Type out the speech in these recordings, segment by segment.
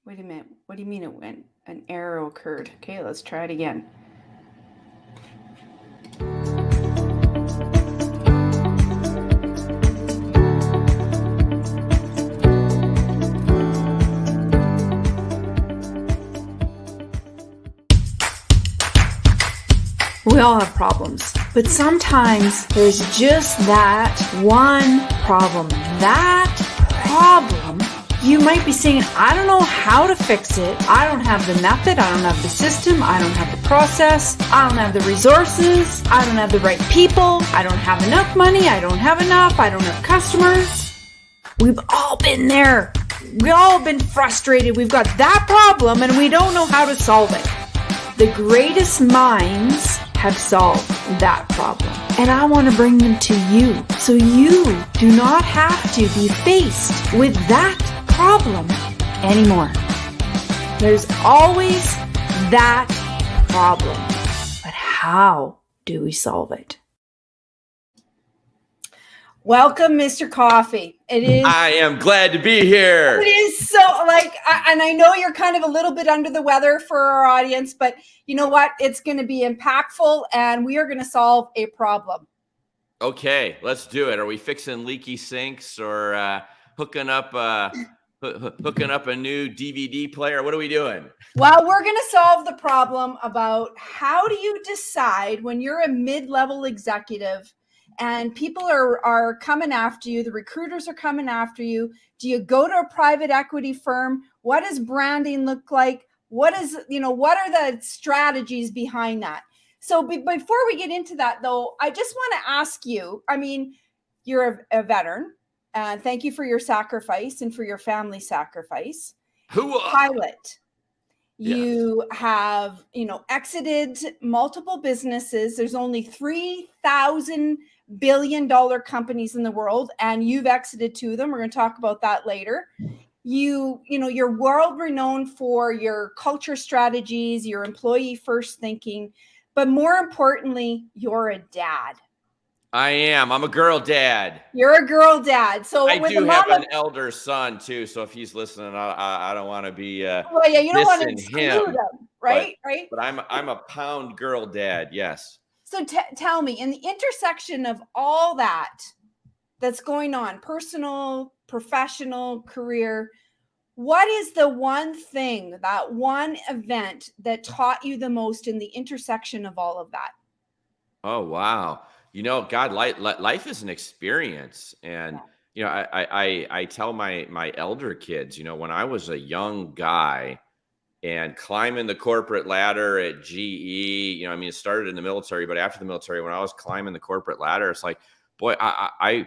Wait a minute. What do you mean it went? An error occurred. Okay, let's try it again. We all have problems, but sometimes there's just that one problem. That problem, you might be saying, I don't know how to fix it. I don't have the method. I don't have the system. I don't have the process. I don't have the resources. I don't have the right people. I don't have enough money. I don't have enough. I don't have customers. We've all been there. We've all been frustrated. We've got that problem and we don't know how to solve it. The greatest minds have solved that problem. And I want to bring them to you so you do not have to be faced with that problem anymore. There's always that problem. But how do we solve it? Welcome, Mr. Coffey. I am glad to be here. It is so and I know you're kind of a little bit under the weather for our audience, but you know what? It's going to be impactful and we are going to solve a problem. Okay, let's do it. Are we fixing leaky sinks or hooking up a new DVD player? What are we doing? Well, we're going to solve the problem about how do you decide when you're a mid-level executive and people are coming after you, the recruiters are coming after you. Do you go to a private equity firm? What does branding look like? What are the strategies behind that? So before we get into that, though, I just want to ask you, I mean, you're a veteran. Thank you for your sacrifice and for your family sacrifice. Pilot. You have, exited multiple businesses. There's only 3,000 billion-dollar companies in the world, and you've exited 2 of them. We're going to talk about that later. You're world renowned for your culture strategies, your employee first thinking, but more importantly, you're a dad. I am. I'm a girl dad. You're a girl dad. So I do have an elder son too. So if he's listening, I don't want to be. You don't want to exclude him, right? But I'm a pound girl dad. Yes. So tell me, in the intersection of all that's going on, personal, professional, career, what is the one thing, that one event that taught you the most in the intersection of all of that? Oh, wow. God, life is an experience. And, I tell my elder kids, when I was a young guy and climbing the corporate ladder at GE, it started in the military, but after the military, when I was climbing the corporate ladder, it's like, boy, I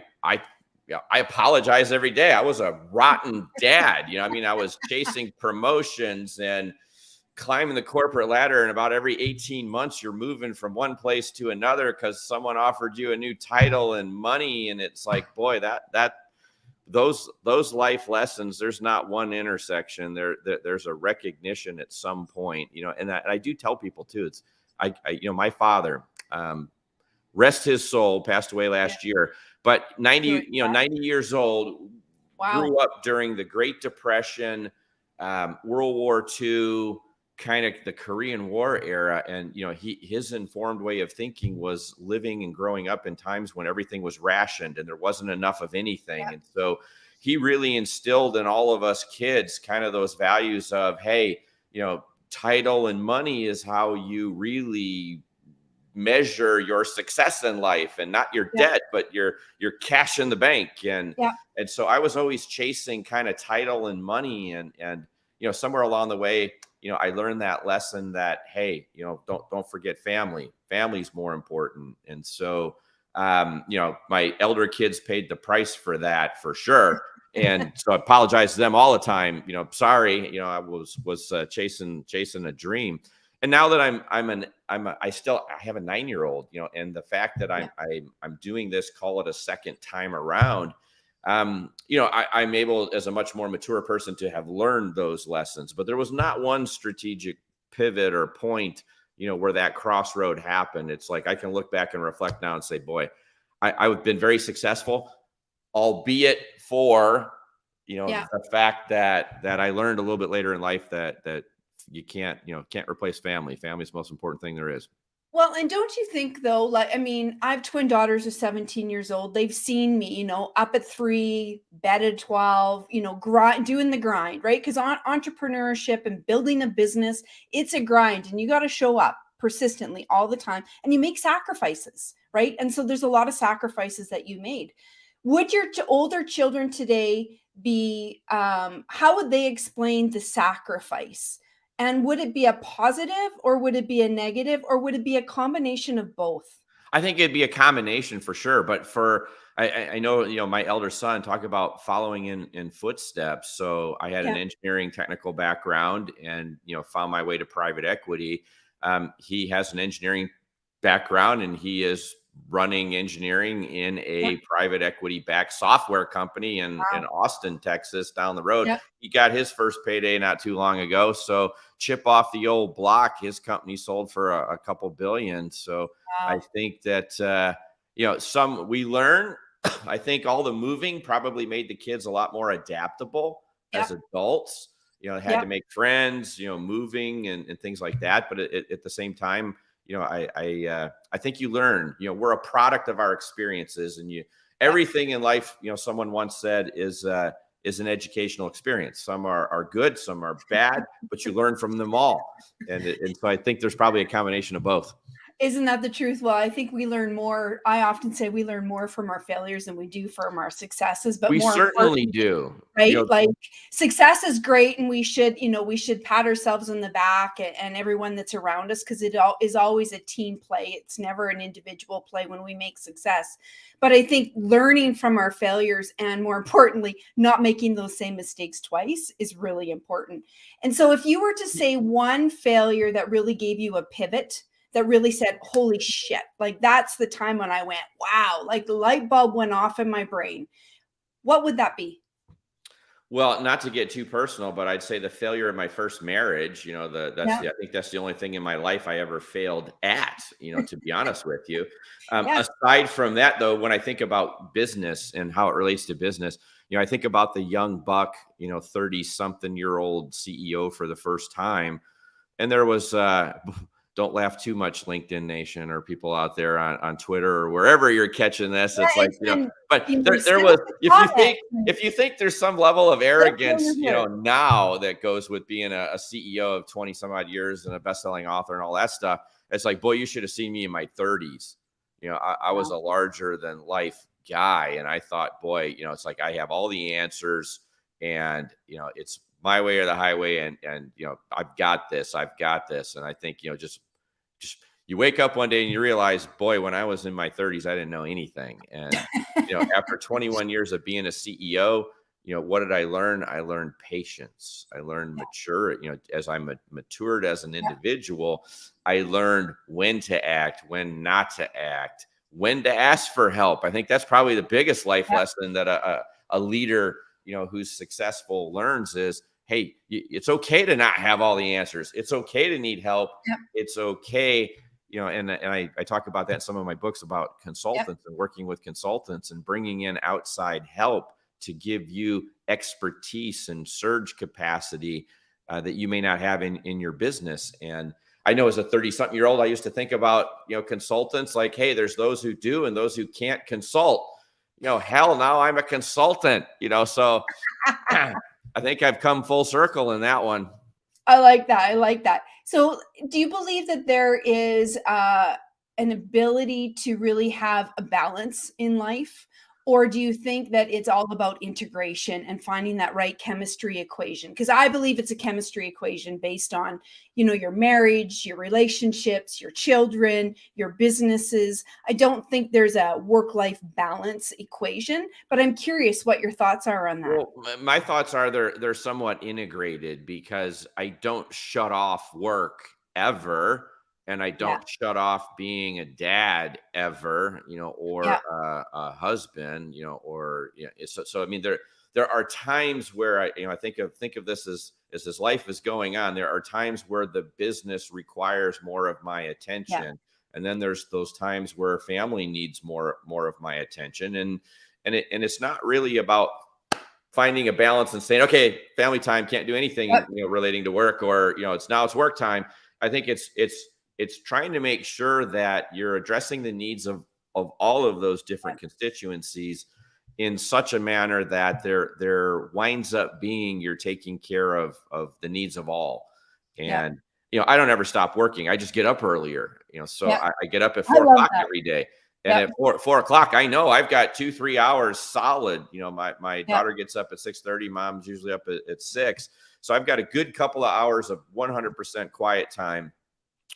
apologize every day. I was a rotten dad. I was chasing promotions and climbing the corporate ladder, and about every 18 months you're moving from one place to another because someone offered you a new title and money. And it's like, boy, those life lessons, there's not one intersection. There's a recognition at some point, and I do tell people too, it's my father, rest his soul, passed away last year, but 90 years old. Wow. Grew up during the Great Depression, World War II, kind of the Korean War era. And, his informed way of thinking was living and growing up in times when everything was rationed and there wasn't enough of anything. Yeah. And so he really instilled in all of us kids kind of those values of, hey, title and money is how you really measure your success in life, and not your debt, but your cash in the bank. And so I was always chasing kind of title and money, and somewhere along the way, I learned that lesson that, hey, don't forget family. Family's more important. And so, my elder kids paid the price for that for sure. And so I apologize to them all the time. Sorry, I was chasing a dream. And now that I have a 9-year-old, and the fact that I'm doing this, call it a second time around, I'm able, as a much more mature person, to have learned those lessons. But there was not one strategic pivot or point, where that crossroad happened. It's like I can look back and reflect now and say, boy, I've been very successful, albeit for, Yeah. the fact that I learned a little bit later in life that you can't replace family. Family is the most important thing there is. Well, and don't you think though, like, I mean, I have twin daughters who are 17 years old. They've seen me, up at 3, bed at 12, doing the grind, right? Because entrepreneurship and building a business, it's a grind and you got to show up persistently all the time and you make sacrifices, right? And so there's a lot of sacrifices that you made. Would your older children today be, how would they explain the sacrifice? And would it be a positive or would it be a negative or would it be a combination of both? I think it'd be a combination for sure. But I know, my elder son, talk about following in footsteps. So I had an Yeah, engineering technical background and, found my way to private equity. He has an engineering background and he is running engineering in yeah, a private equity backed software company in wow, Austin, Texas, down the road. yeah, He got his first payday not too long ago. So chip off the old block, his company sold for a couple billion. So I wow, think that, some we learn. I think all the moving probably made the kids a lot more adaptable as yeah, adults. Had yeah, to make friends, moving and things like that. But at the same time, I think you learn. We're a product of our experiences, and yeah. everything in life. Someone once said is an educational experience. Some are good, some are bad, but you learn from them all. And so I think there's probably a combination of both. Isn't that the truth? Well, I think we learn more. I often say we learn more from our failures than we do from our successes, but We more certainly importantly, do. right? Like success is great and we should pat ourselves on the back and everyone that's around us because is always a team play. It's never an individual play when we make success. But I think learning from our failures and more importantly, not making those same mistakes twice is really important. And so if you were to say one failure that really gave you a pivot, that really said, holy shit, like that's the time when I went, wow, like the light bulb went off in my brain. What would that be? Well, not to get too personal, but I'd say the failure of my first marriage, Yeah. I think that's the only thing in my life I ever failed at, to be honest with you. Yeah. Aside from that, though, when I think about business and how it relates to business, I think about the young buck, 30 something year old CEO for the first time. And there was, don't laugh too much, LinkedIn Nation, or people out there on Twitter or wherever you're catching this. Yeah, It's like, it's been but there send was, us a comment. if you think there's some level of Let us know arrogance, you're here. now that goes with being a CEO of 20 some odd years and a best-selling author and all that stuff, it's like, boy, you should have seen me in my 30s. I was Wow. a larger than life guy. And I thought, boy, it's like I have all the answers and, it's my way or the highway. And, I've got this. And I think, just you wake up one day and you realize, boy, when I was in my 30s, I didn't know anything. And, after 21 years of being a CEO, what did I learn? I learned patience. I learned mature, as I matured as an Yeah, individual, I learned when to act, when not to act, when to ask for help. I think that's probably the biggest life yeah, lesson that a leader, who's successful learns is, hey, it's okay to not have all the answers. It's okay to need help. yeah, It's okay. And I talk about that in some of my books about yeah, consultants and working with consultants and bringing in outside help to give you expertise and surge capacity that you may not have in your business. And I know as a 30 something year old, I used to think about, consultants like, hey, there's those who do and those who can't consult. Hell, now I'm a consultant, so I think I've come full circle in that one. I like that. I like that. So, do you believe that there is an ability to really have a balance in life? Or do you think that it's all about integration and finding that right chemistry equation? Because I believe it's a chemistry equation based on, your marriage, your relationships, your children, your businesses. I don't think there's a work-life balance equation, but I'm curious what your thoughts are on that. Well, my thoughts are they're somewhat integrated because I don't shut off work ever, and I Yeah. don't shut off being a dad ever, or Yeah. a husband, or so I mean there are times where I think of this as life is going on. There are times where the business requires more of my Yeah. attention, and then there's those times where family needs more of my attention, and it's not really about finding a balance and saying, okay, family time, can't do anything, relating to work, or, it's work time. I think it's trying to make sure that you're addressing the needs of all of those different constituencies in such a manner that there winds up being you're taking care of the needs of all. And, I don't ever stop working. I just get up earlier, so I get up at 4 o'clock every day. And at 4 o'clock, I know I've got 2-3 hours solid. My daughter gets up at 6:30. Mom's usually up at 6. So I've got a good couple of hours of 100% quiet time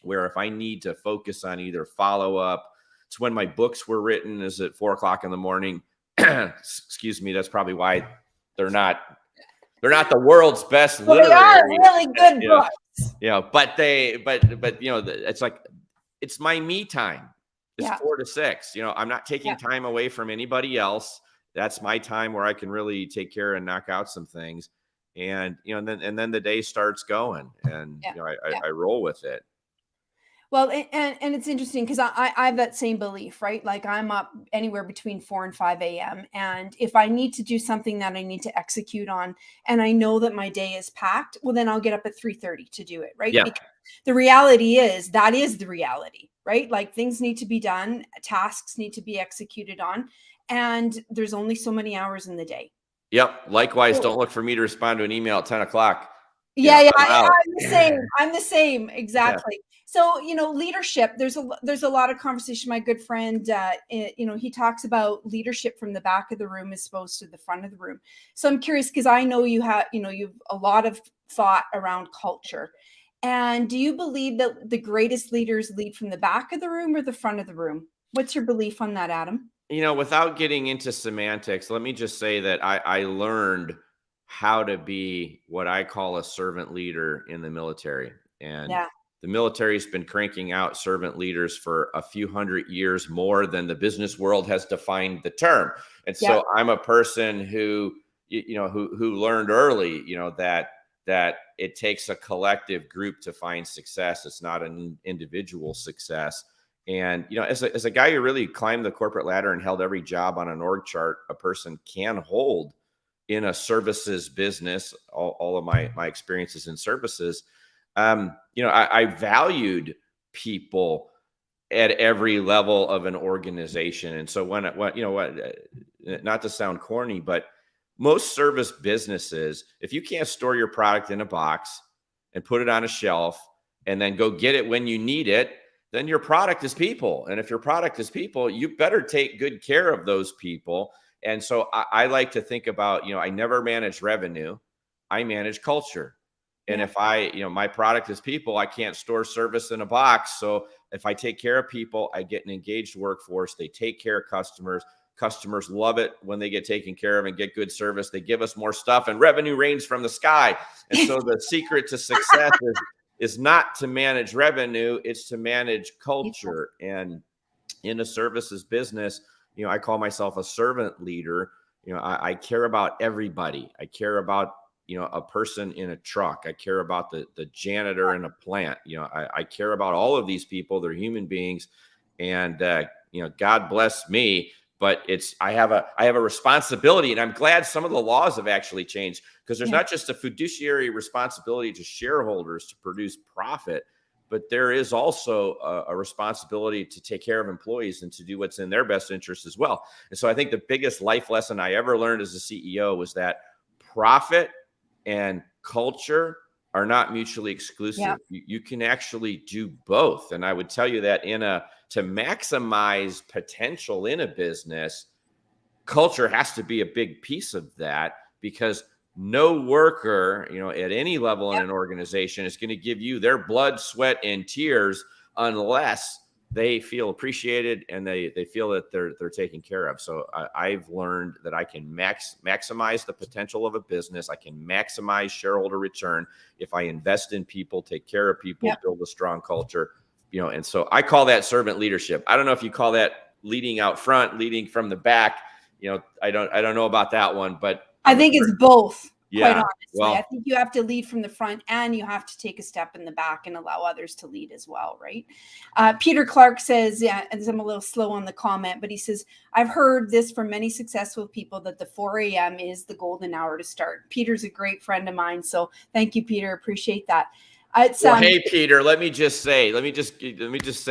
where if I need to focus on either follow up, it's when my books were written, is at 4 o'clock in the morning. Excuse me. That's probably why they're not the world's best literary. They are really good books. But it's like, it's my me time. It's 4 to 6. I'm not taking time away from anybody else. That's my time where I can really take care and knock out some things. And, and then the day starts going, and, I roll with it. Well, and it's interesting because I have that same belief, right? Like, I'm up anywhere between 4 and 5 a.m. And if I need to do something that I need to execute on, and I know that my day is packed, well, then I'll get up at 3:30 to do it, right? Yeah. Because the reality is that is the reality, right? Like, things need to be done, tasks need to be executed on, and there's only so many hours in the day. Yep. Likewise, don't look for me to respond to an email at 10 o'clock. I'm the same. I'm the same. Exactly. Yeah. So, leadership, there's a lot of conversation. My good friend, he talks about leadership from the back of the room as opposed to the front of the room. So I'm curious, because I know you've a lot of thought around culture. And do you believe that the greatest leaders lead from the back of the room or the front of the room? What's your belief on that, Adam? Without getting into semantics, let me just say that I learned how to be what I call a servant leader in the military. And the military's been cranking out servant leaders for a few hundred years more than the business world has defined the term. And so I'm a person who learned early, that it takes a collective group to find success. It's not an individual success. And, as a guy who really climbed the corporate ladder and held every job on an org chart a person can hold in a services business, all of my experiences in services, I valued people at every level of an organization. And so not to sound corny, but most service businesses, if you can't store your product in a box and put it on a shelf and then go get it when you need it, then your product is people. And if your product is people, you better take good care of those people. And so I like to think about, I never manage revenue. I manage culture. And if my product is people, I can't store service in a box. So if I take care of people, I get an engaged workforce. They take care of customers. Customers love it when they get taken care of and get good service. They give us more stuff, and revenue rains from the sky. And so the secret to success is not to manage revenue, it's to manage culture. And in a services business, I call myself a servant leader. I care about everybody. I care about, a person in a truck. I care about the janitor in a plant. I care about all of these people. They're human beings. And, God bless me. But I have a responsibility, and I'm glad some of the laws have actually changed, because there's not just a fiduciary responsibility to shareholders to produce profit, but there is also a responsibility to take care of employees and to do what's in their best interest as well. And so I think the biggest life lesson I ever learned as a CEO was that profit and culture are not mutually exclusive. Yeah. You can actually do both. And I would tell you that to maximize potential in a business, culture has to be a big piece of that, because no worker, at any level in an organization is going to give you their blood, sweat, and tears unless they feel appreciated and they feel that they're taken care of. So I've learned that I can maximize the potential of a business. I can maximize shareholder return if I invest in people, take care of people, build a strong culture, and so I call that servant leadership. I don't know if you call that leading out front, leading from the back. I don't know about that one, but I think it's both. Quite Yeah. honestly, I Well, think you have to lead from the front and you have to take a step in the back and allow others to lead as well, right? Peter Clark says, yeah, and I'm a little slow on the comment, but he says, I've heard this from many successful people that the 4 a.m. is the golden hour to start. Peter's a great friend of mine. So thank you, Peter. Appreciate that. It's well, hey, Peter, let me just say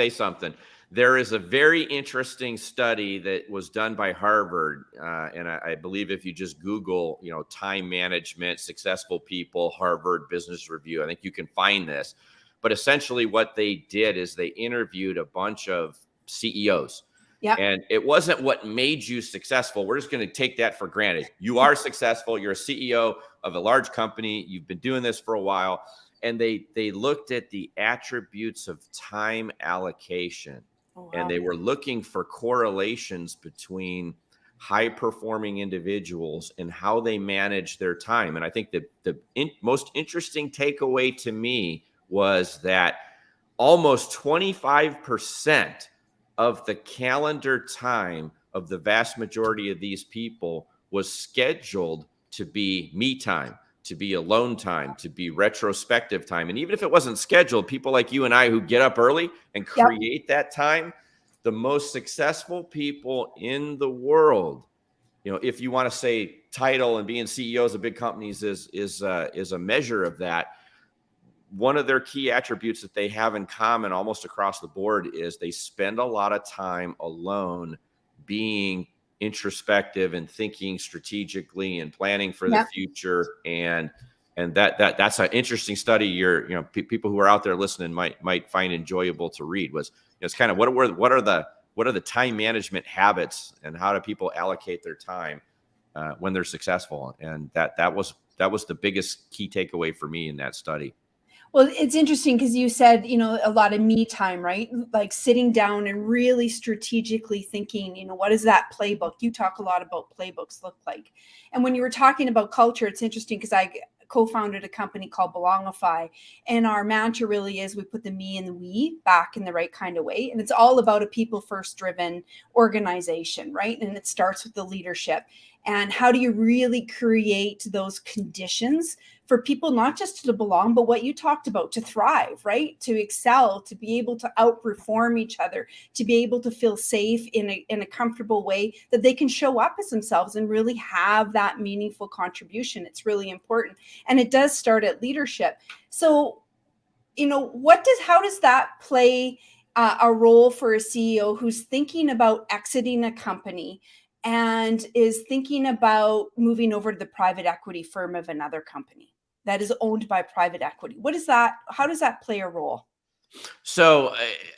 something. There is a very interesting study that was done by Harvard, and I believe if you just Google, time management, successful people, Harvard Business Review, I think you can find this. But essentially, what they did is they interviewed a bunch of CEOs. yeah, And it wasn't what made you successful. We're just going to take that for granted. You are successful. You're a CEO of a large company. You've been doing this for a while. And they looked at the attributes of time allocation. oh, And wow. they were looking for correlations between high performing individuals and how they manage their time. And I think that the most interesting takeaway to me was that almost 25% of the calendar time of the vast majority of these people was scheduled to be me time, to be alone time, to be retrospective time. And even if it wasn't scheduled, people like you and I who get up early and Yep. create that time, the most successful people in the world, if you want to say title and being CEOs of big companies is a measure of that. One of their key attributes that they have in common almost across the board is they spend a lot of time alone being introspective and thinking strategically and planning for the Yep. future. And that's an interesting study. People who are out there listening might find enjoyable to read. It's kind of what are the time management habits and how do people allocate their time when they're successful? And that was the biggest key takeaway for me in that study. Well, it's interesting because you said, a lot of me time, right? Like sitting down and really strategically thinking, what does that playbook? You talk a lot about playbooks look like. And when you were talking about culture, it's interesting because I co-founded a company called Belongify. And our mantra really is we put the me and the we back in the right kind of way. And it's all about a people first driven organization, right? And it starts with the leadership. And how do you really create those conditions for people not just to belong, but what you talked about, to thrive, right? To excel, to be able to outperform each other, to be able to feel safe in a comfortable way that they can show up as themselves and really have that meaningful contribution. It's really important. And it does start at leadership. So, how does that play a role for a CEO who's thinking about exiting a company and is thinking about moving over to the private equity firm of another company that is owned by private equity? What is that? How does that play a role? So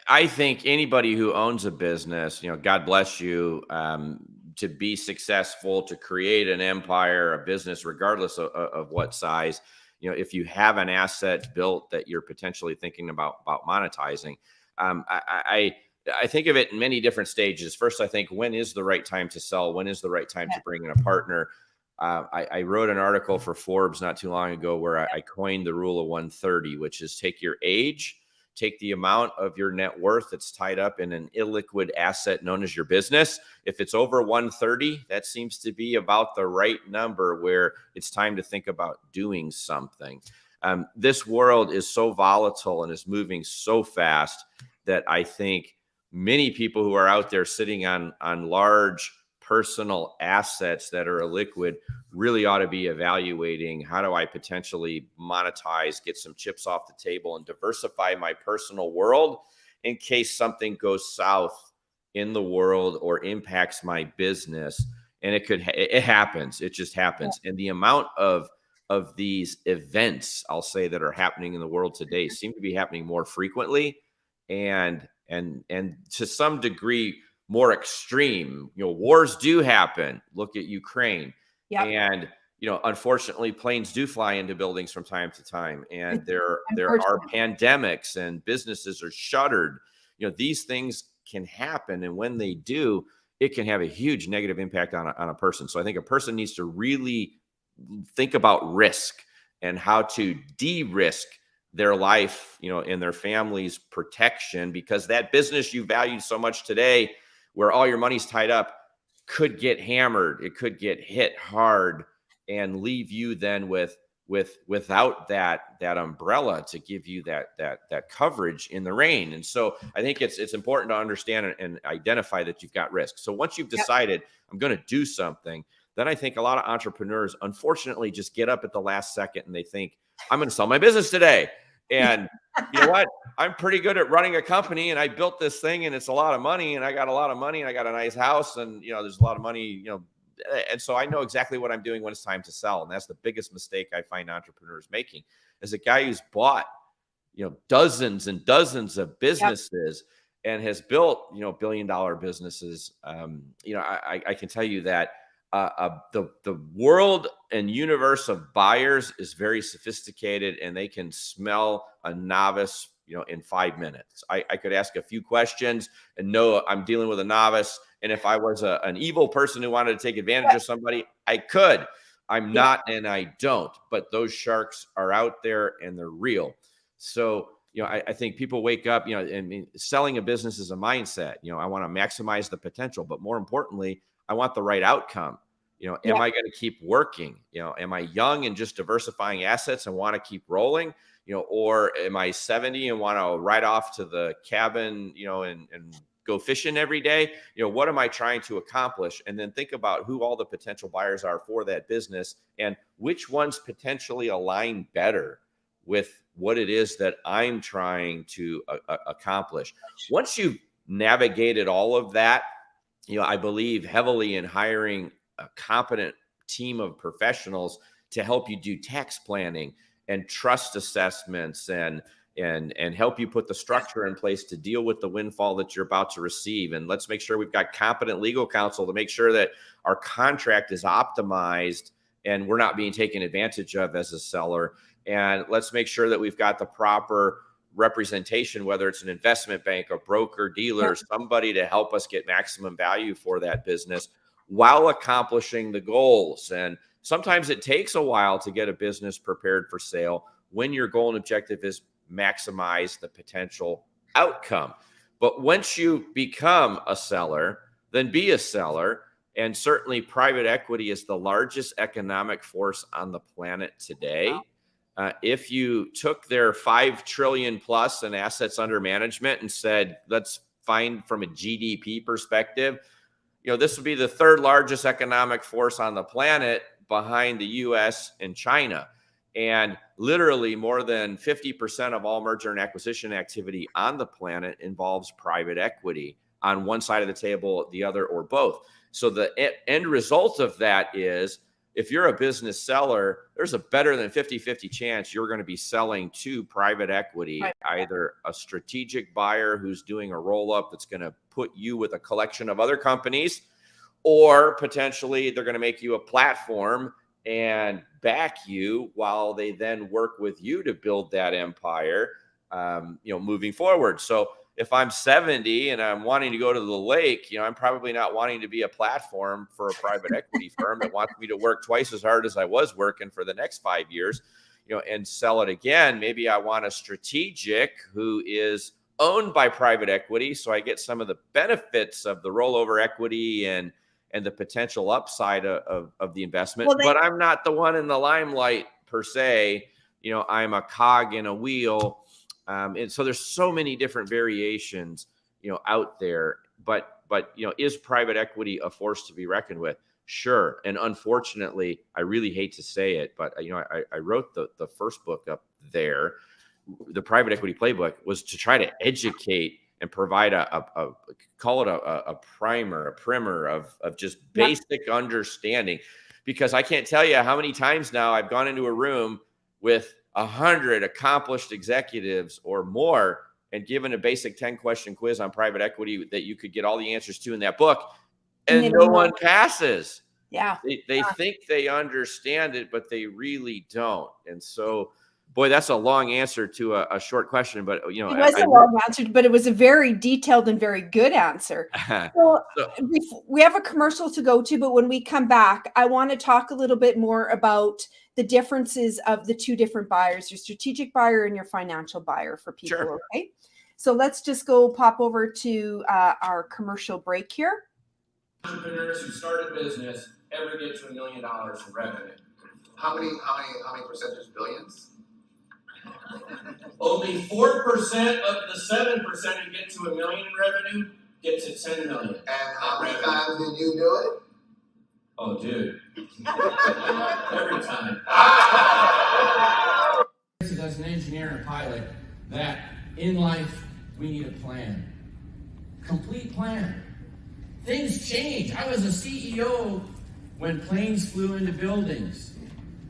I think anybody who owns a business, God bless you, to be successful, to create an empire, a business, regardless of what size, if you have an asset built that you're potentially thinking about monetizing, I think of it in many different stages. First, I think, when is the right time to sell? When is the right time to bring in a partner? I wrote an article for Forbes not too long ago where I coined the rule of 130, which is take your age, take the amount of your net worth that's tied up in an illiquid asset known as your business. If it's over 130, that seems to be about the right number where it's time to think about doing something. This world is so volatile and is moving so fast that I think many people who are out there sitting on large personal assets that are illiquid really ought to be evaluating, how do I potentially monetize, get some chips off the table, and diversify my personal world in case something goes south in the world or impacts my business. And it happens. It just happens. And the amount of these events, I'll say, that are happening in the world today seem to be happening more frequently and to some degree more extreme. Wars do happen. Look at Ukraine. Yep. And unfortunately, planes do fly into buildings from time to time, and there are pandemics and businesses are shuttered. These things can happen, and when they do, it can have a huge negative impact on a person. So I think a person needs to really think about risk and how to de-risk their life, and their family's protection, because that business you value so much today, where all your money's tied up, could get hammered. It could get hit hard and leave you then without that umbrella to give you that coverage in the rain. And so I think it's important to understand and identify that you've got risk. So once you've decided I'm going to do something, then I think a lot of entrepreneurs unfortunately just get up at the last second and they think I'm going to sell my business today. And you know what? I'm pretty good at running a company, and I built this thing, and it's a lot of money, and I got a lot of money, and I got a nice house, and there's a lot of money, and so I know exactly what I'm doing when it's time to sell. And that's the biggest mistake I find entrepreneurs making. As a guy who's bought, dozens and dozens of businesses and has built, billion-dollar businesses. I can tell you that the world and universe of buyers is very sophisticated, and they can smell a novice, in 5 minutes. I could ask a few questions and know I'm dealing with a novice. And if I was an evil person who wanted to take advantage of somebody, I could. I'm not, and I don't. But those sharks are out there, and they're real. So, I think people wake up, selling a business is a mindset. I want to maximize the potential, but more importantly, I want the right outcome. Am I going to keep working? Am I young and just diversifying assets and want to keep rolling? Or am I 70 and want to ride off to the cabin, and go fishing every day? What am I trying to accomplish? And then think about who all the potential buyers are for that business and which ones potentially align better with what it is that I'm trying to accomplish. Once you've navigated all of that, I believe heavily in hiring a competent team of professionals to help you do tax planning and trust assessments and help you put the structure in place to deal with the windfall that you're about to receive. And let's make sure we've got competent legal counsel to make sure that our contract is optimized and we're not being taken advantage of as a seller. And let's make sure that we've got the proper representation, whether it's an investment bank, a broker, dealer, somebody to help us get maximum value for that business while accomplishing the goals. And sometimes it takes a while to get a business prepared for sale when your goal and objective is maximize the potential outcome. But once you become a seller, then be a seller. And certainly private equity is the largest economic force on the planet today. Wow. If you took their 5 trillion plus in assets under management and said, let's find from a GDP perspective, this would be the third largest economic force on the planet behind the US and China. And literally more than 50% of all merger and acquisition activity on the planet involves private equity on one side of the table, the other, or both. So the end result of that is, if you're a business seller, there's a better than 50-50 chance you're going to be selling to private equity, either a strategic buyer who's doing a roll-up that's going to put you with a collection of other companies, or potentially they're going to make you a platform and back you while they then work with you to build that empire, moving forward. So if I'm 70 and I'm wanting to go to the lake, I'm probably not wanting to be a platform for a private equity firm that wants me to work twice as hard as I was working for the next 5 years, and sell it again. Maybe I want a strategic who is owned by private equity, so I get some of the benefits of the rollover equity and the potential upside of the investment. But I'm not the one in the limelight per se. I'm a cog in a wheel. And so there's so many different variations, out there, but is private equity a force to be reckoned with? Sure. And unfortunately, I really hate to say it, but I wrote the first book up there. The private equity playbook was to try to educate and provide call it a primer of just basic understanding, because I can't tell you how many times now I've gone into a room with 100 accomplished executives or more and given a basic 10-question quiz on private equity that you could get all the answers to in that book, and no one passes. Yeah. They think they understand it, but they really don't. And so, boy, that's a long answer to a short question, but it was a long answer, but it was a very detailed and very good answer. So we have a commercial to go to, but when we come back, I want to talk a little bit more about the differences of the two different buyers, your strategic buyer and your financial buyer for people. Sure. Okay. So let's just go pop over to our commercial break here. Entrepreneurs who start a business ever get to $1 million in revenue. How many percent is billions? Only 4% of the 7% who get to $1 million in revenue get to 10 million. And how many times did you do it? Oh, dude. Every time. As an engineer and a pilot, that in life we need a plan. Complete plan. Things change. I was a CEO when planes flew into buildings,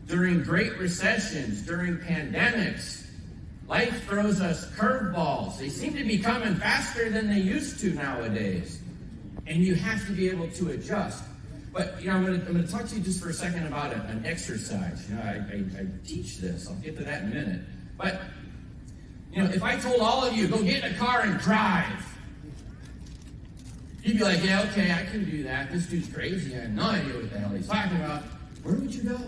during great recessions, during pandemics. Life throws us curveballs. They seem to be coming faster than they used to nowadays. And you have to be able to adjust. But, I'm going to talk to you just for a second about an exercise. I teach this. I'll get to that in a minute. But, if I told all of you, go get in a car and drive, you'd be like, yeah, okay, I can do that. This dude's crazy. I have no idea what the hell he's talking about. Where would you go?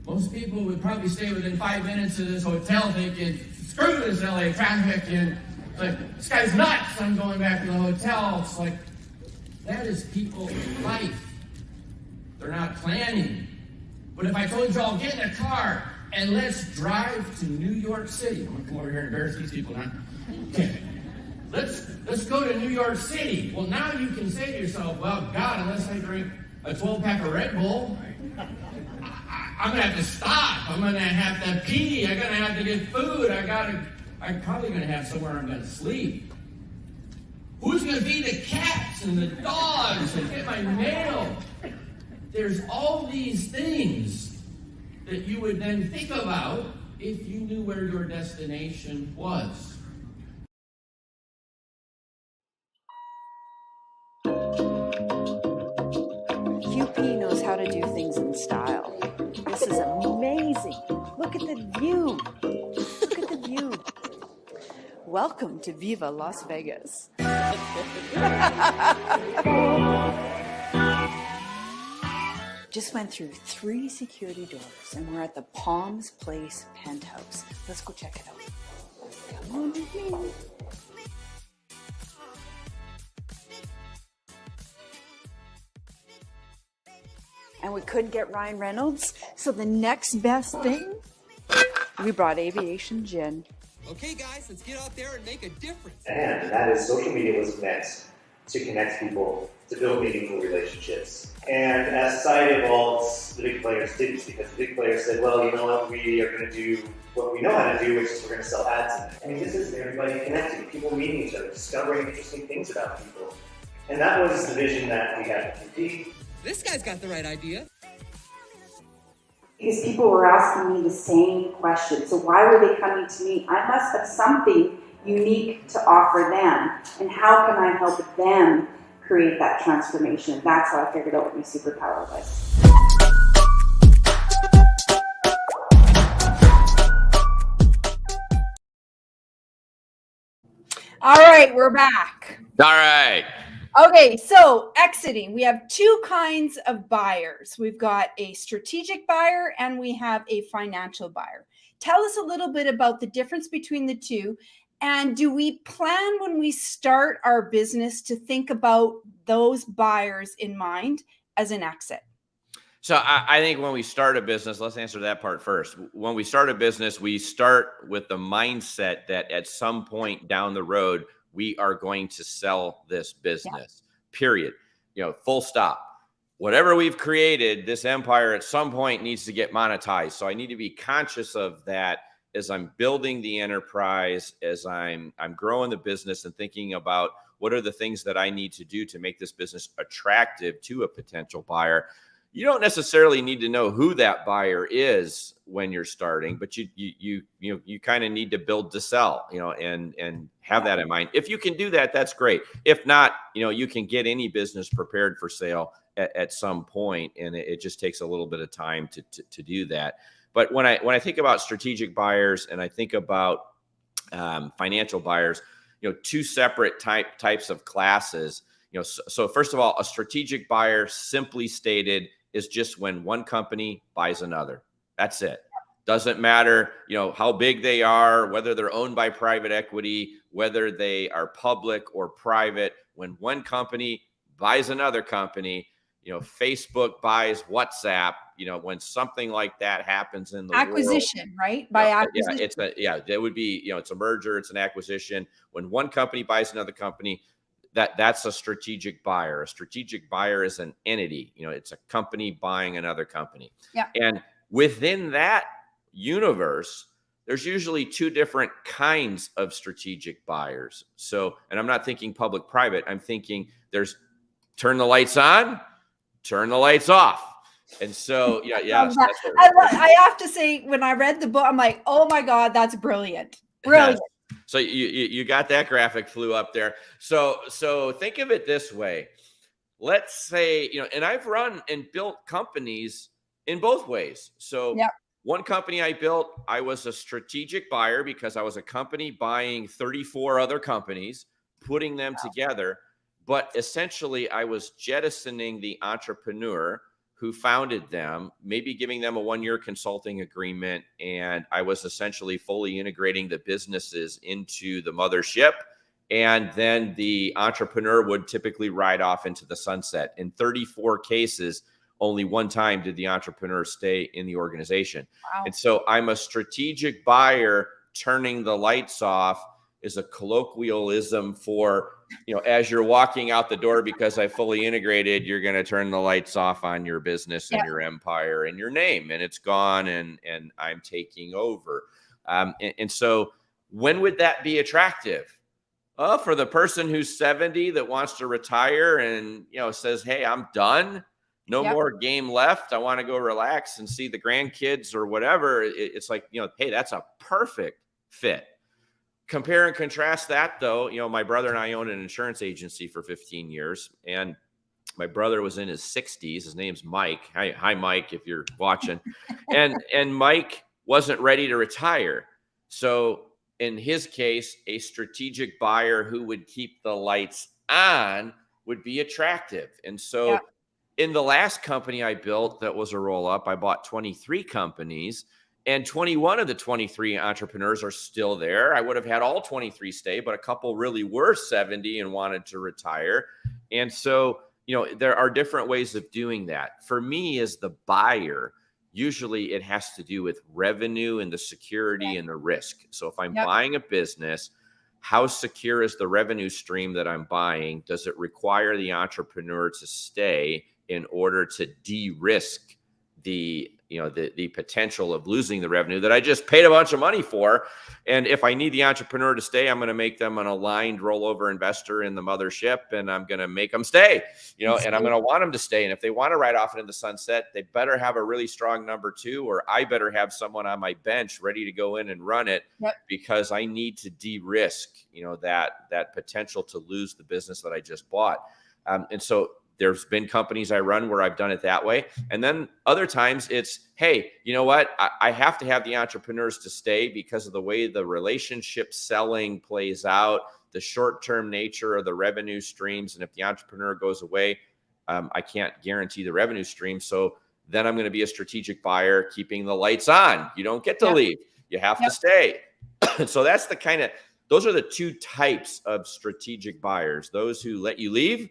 Most people would probably stay within 5 minutes of this hotel thinking, screw this LA traffic, and like, this guy's nuts, I'm going back to the hotel. It's like, that is people's life. They're not planning. But if I told you all, get in a car and let's drive to New York City. I'm gonna come over here and embarrass these people now. Okay. Let's go to New York City. Well, now you can say to yourself, well, God, unless I drink a 12-pack of Red Bull, I'm gonna have to stop. I'm gonna have to pee. I'm gonna have to get food. I'm probably gonna have somewhere I'm gonna sleep. Who's gonna feed the cats and the dogs and get my mail? There's all these things that you would then think about if you knew where your destination was. UP knows how to do things in style. This is amazing. Look at the view. Look at the view. Welcome to Viva Las Vegas. Just went through 3 security doors and we're at the Palms Place penthouse. Let's go check it out. Come on with me. And we couldn't get Ryan Reynolds, so the next best thing, we brought Aviation Gin. Okay, guys, let's get out there and make a difference. And that is, social media was meant to connect people, to build meaningful relationships. And as society evolves, the big players didn't, because the big players said, well, you know what, we are going to do what we know how to do, which is we're going to sell ads. I mean, this is everybody connecting, people meeting each other, discovering interesting things about people. And that was the vision that we had at QP. This guy's got the right idea. Because people were asking me the same question. So why were they coming to me? I must have something unique to offer them. And how can I help them create that transformation? That's how I figured out what my superpower was. All right, we're back. All right. Okay, so exiting, we have 2 kinds of buyers. We've got a strategic buyer and we have a financial buyer. Tell us a little bit about the difference between the two. And do we plan when we start our business to think about those buyers in mind as an exit? So I think when we start a business, let's answer that part first. When we start a business, we start with the mindset that at some point down the road, we are going to sell this business, period. Full stop. Whatever we've created, this empire at some point needs to get monetized. So I need to be conscious of that as I'm building the enterprise, as I'm growing the business and thinking about what are the things that I need to do to make this business attractive to a potential buyer. You don't necessarily need to know who that buyer is when you're starting, but you kind of need to build to sell, and have that in mind. If you can do that, that's great. If not, you can get any business prepared for sale at some point, and it just takes a little bit of time to do that. But when I think about strategic buyers and I think about financial buyers, 2 separate types of classes. So first of all, a strategic buyer, simply stated, is just when one company buys another. That's it. Doesn't matter, how big they are, whether they're owned by private equity, whether they are public or private. When one company buys another company, Facebook buys WhatsApp, when something like that happens in the Acquisition, world, right? By acquisition. that would be, it's a merger, it's an acquisition. When one company buys another company, that's a strategic buyer. A strategic buyer is an entity. It's a company buying another company. Yeah. And within that universe, there's usually two different kinds of strategic buyers. So, and I'm not thinking public-private. I'm thinking there's turn the lights on, turn the lights off. And so, yes, that's what I have to say, when I read the book, I'm like, oh my God, that's brilliant. Brilliant. So you got that graphic flew up there. So think of it this way. Let's say, and I've run and built companies in both ways. So one company I built, I was a strategic buyer because I was a company buying 34 other companies, putting them together. But essentially, I was jettisoning the entrepreneur who founded them, maybe giving them a 1-year consulting agreement. And I was essentially fully integrating the businesses into the mothership. And then the entrepreneur would typically ride off into the sunset. In 34 cases, only one time did the entrepreneur stay in the organization. Wow. And so I'm a strategic buyer. Turning the lights off is a colloquialism for, as you're walking out the door, because I fully integrated, you're going to turn the lights off on your business and your empire and your name, and it's gone, and I'm taking over. And so when would that be attractive? For the person who's 70 that wants to retire and, says, hey, I'm done. No more game left. I want to go relax and see the grandkids or whatever. It's like, hey, that's a perfect fit. Compare and contrast that, though. My brother and I owned an insurance agency for 15 years, and my brother was in his 60s. His name's Mike. Hi, Mike, if you're watching. And Mike wasn't ready to retire. So in his case, a strategic buyer who would keep the lights on would be attractive. And so in the last company I built that was a roll-up, I bought 23 companies. And 21 of the 23 entrepreneurs are still there. I would have had all 23 stay, but a couple really were 70 and wanted to retire. And so, there are different ways of doing that. For me as the buyer, usually it has to do with revenue and the security and the risk. So if I'm buying a business, how secure is the revenue stream that I'm buying? Does it require the entrepreneur to stay in order to de-risk the potential of losing the revenue that I just paid a bunch of money for? And if I need the entrepreneur to stay, I'm going to make them an aligned rollover investor in the mothership, and I'm going to make them stay, and I'm going to want them to stay. And if they want to ride off into the sunset, they better have a really strong number two, or I better have someone on my bench ready to go in and run it because I need to de-risk, that potential to lose the business that I just bought. And so there's been companies I run where I've done it that way. And then other times it's, hey, you know what? I have to have the entrepreneurs to stay because of the way the relationship selling plays out, the short-term nature of the revenue streams. And if the entrepreneur goes away, I can't guarantee the revenue stream. So then I'm going to be a strategic buyer, keeping the lights on. You don't get to leave. You have to stay. So that's those are the two types of strategic buyers: those who let you leave,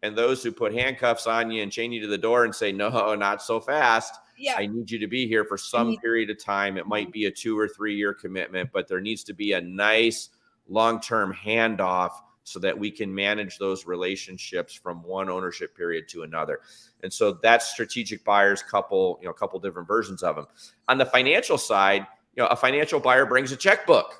and those who put handcuffs on you and chain you to the door and say, no, not so fast. I need you to be here for some period of time. It might be a 2 or 3 year commitment, but there needs to be a nice long-term handoff so that we can manage those relationships from one ownership period to another. And so that's strategic buyers, a couple different versions of them. On the financial side, a financial buyer brings a checkbook.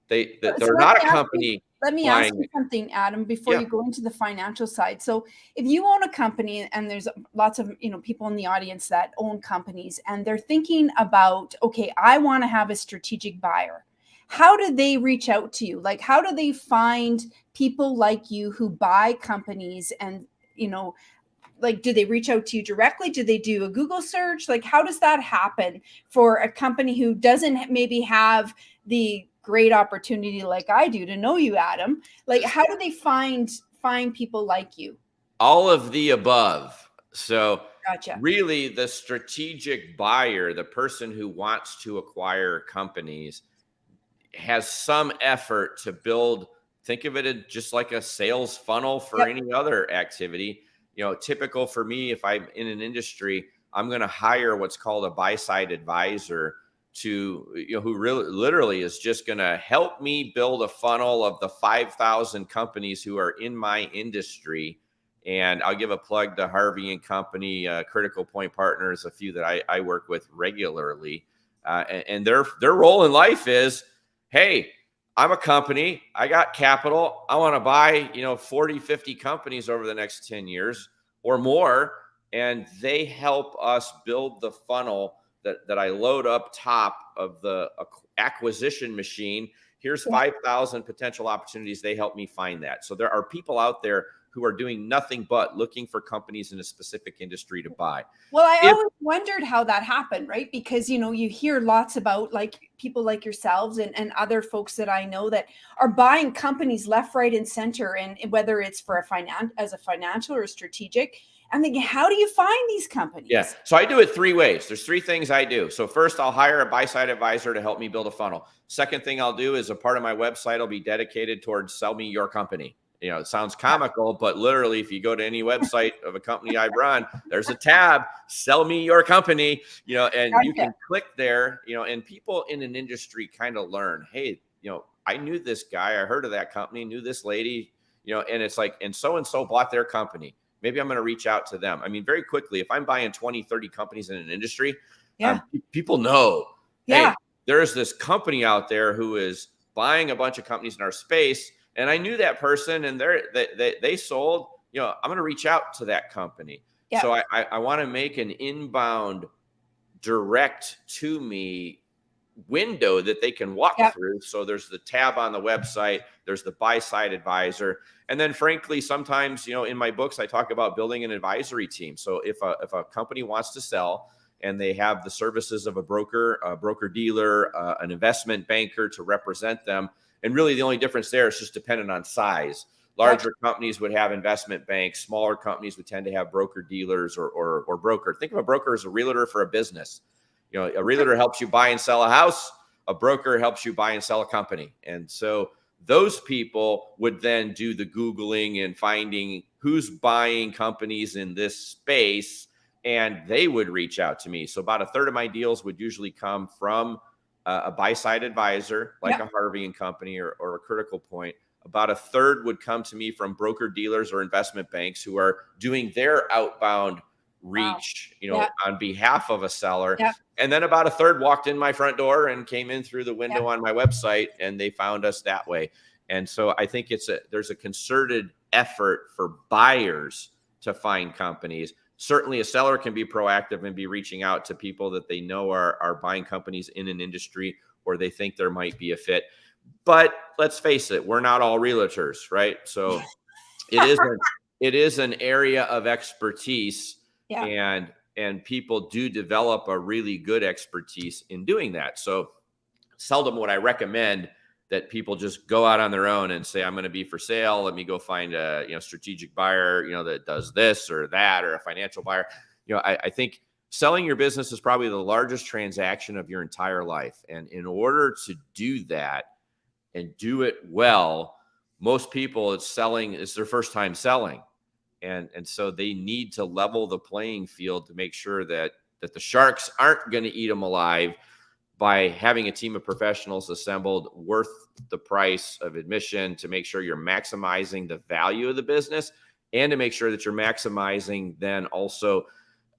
They're not a company. Let me ask you something, Adam, before you go into the financial side. So if you own a company, and there's lots of people in the audience that own companies, and they're thinking about, okay, I want to have a strategic buyer. How do they reach out to you? Like, how do they find people like you who buy companies? And, do they reach out to you directly? Do they do a Google search? Like, how does that happen for a company who doesn't maybe have the great opportunity like I do to know you, Adam? Like, how do they find people like you? All of the above. So Gotcha. Really, the strategic buyer, the person who wants to acquire companies, has some effort to build. Think of it just like a sales funnel for any other activity. Typical for me, if I'm in an industry, I'm going to hire what's called a buy-side advisor to, who really literally is just going to help me build a funnel of the 5,000 companies who are in my industry. And I'll give a plug to Harvey and Company, Critical Point Partners, a few that I work with regularly. And their role in life is, hey, I'm a company, I got capital, I want to buy, 40, 50 companies over the next 10 years or more. And they help us build the funnel that I load up top of the acquisition machine. Here's 5,000 potential opportunities. They help me find that. So there are people out there who are doing nothing but looking for companies in a specific industry to buy. Well, I always wondered how that happened, right? Because, you hear lots about like people like yourselves and other folks that I know that are buying companies left, right, and center. And whether it's for as a financial or strategic, I'm thinking, how do you find these companies? Yeah. So I do it three ways. There's three things I do. So first, I'll hire a buy-side advisor to help me build a funnel. Second thing I'll do is a part of my website will be dedicated towards sell me your company. It sounds comical, but literally, if you go to any website of a company I run, there's a tab, sell me your company, and you can click there, and people in an industry kind of learn, hey, I knew this guy, I heard of that company, knew this lady, and it's like, and so bought their company. Maybe I'm going to reach out to them. I mean, very quickly, if I'm buying 20, 30 companies in an industry, people know, hey, there's this company out there who is buying a bunch of companies in our space. And I knew that person and they sold, I'm going to reach out to that company. Yeah. So I want to make an inbound direct to me window that they can walk through. So there's the tab on the website, there's the buy-side advisor. And then frankly, sometimes, in my books, I talk about building an advisory team. So if a company wants to sell and they have the services of a broker dealer, an investment banker to represent them, and really the only difference there is just dependent on size. Larger companies would have investment banks. Smaller companies would tend to have broker dealers or broker. Think of a broker as a realtor for a business. A realtor helps you buy and sell a house. A broker helps you buy and sell a company. And so those people would then do the Googling and finding who's buying companies in this space, and they would reach out to me. So about a third of my deals would usually come from a buy-side advisor like a Harvey and Company or a Critical Point. About a third would come to me from broker dealers or investment banks who are doing their outbound reach, on behalf of a seller. And then about a third walked in my front door and came in through the window on my website, and they found us that way. And so I think there's a concerted effort for buyers to find companies. Certainly a seller can be proactive and be reaching out to people that they know are buying companies in an industry or they think there might be a fit. But let's face it, we're not all realtors, right? So it is an area of expertise, and people do develop a really good expertise in doing that. So seldom would I recommend that people just go out on their own and say, I'm going to be for sale. Let me go find a strategic buyer, that does this or that, or a financial buyer. I think selling your business is probably the largest transaction of your entire life. And in order to do that and do it well, most people it's their first time selling. And so they need to level the playing field to make sure that the sharks aren't going to eat them alive by having a team of professionals assembled worth the price of admission, to make sure you're maximizing the value of the business, and to make sure that you're maximizing then also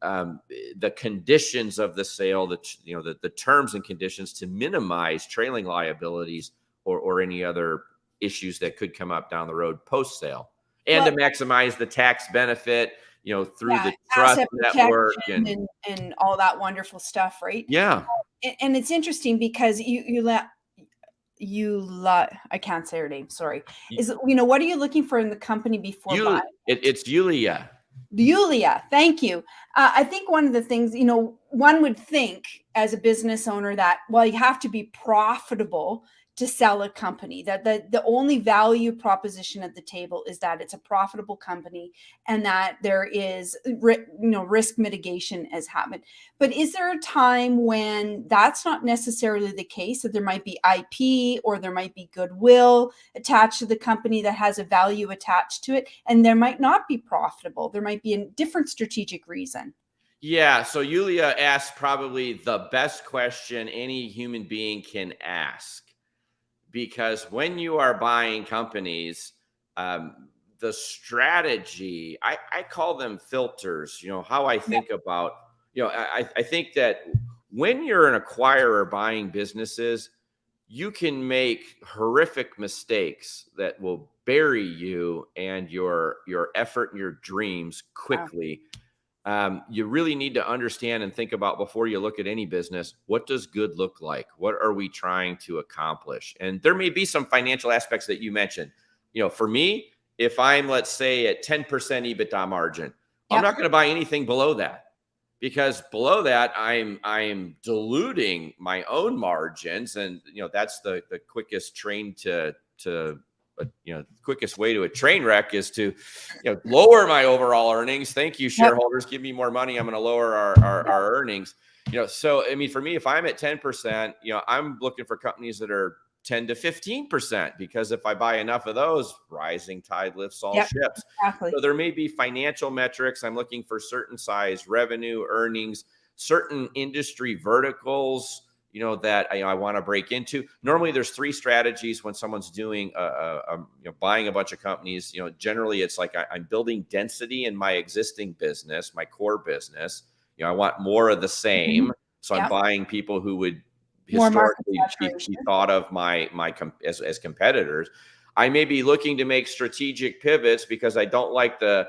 the conditions of the sale, the terms and conditions, to minimize trailing liabilities or any other issues that could come up down the road post sale, and to maximize the tax benefit, through the trust network and all that wonderful stuff, right? Yeah. And it's interesting because I can't say her name. Sorry. What are you looking for in the company before buying? It's Yulia. Yulia, thank you. I think one of the things, one would think as a business owner that, you have to be profitable to sell a company, that the only value proposition at the table is that it's a profitable company and that there is risk mitigation has happened. But is there a time when that's not necessarily the case, that there might be IP or there might be goodwill attached to the company that has a value attached to it, and there might not be profitable? There might be a different strategic reason. Yeah. So Yulia asked probably the best question any human being can ask, because when you are buying companies, the strategy, I call them filters, how I Yep. think about, I think that when you're an acquirer buying businesses, you can make horrific mistakes that will bury you and your effort and your dreams Wow. quickly. You really need to understand and think about, before you look at any business, what does good look like? What are we trying to accomplish? And there may be some financial aspects that you mentioned. For me, if I'm, let's say, at 10% EBITDA margin, I'm Yep. not going to buy anything below that, because below that I'm diluting my own margins. And that's the quickest quickest way to a train wreck is to lower my overall earnings. Thank you, Yep. shareholders, give me more money, I'm going to lower our earnings. So I mean, for me, if I'm at 10%, I'm looking for companies that are 10 to 15%, because if I buy enough of those, rising tide lifts all Yep. ships. Exactly. So there may be financial metrics. I'm looking for certain size revenue, earnings, certain industry verticals, that I want to break into. Normally, there's three strategies when someone's doing buying a bunch of companies. Generally, it's like I'm building density in my existing business, my core business. I want more of the same. So I'm Yep. buying people who would More market historically be saturation. thought of as competitors. I may be looking to make strategic pivots because I don't like the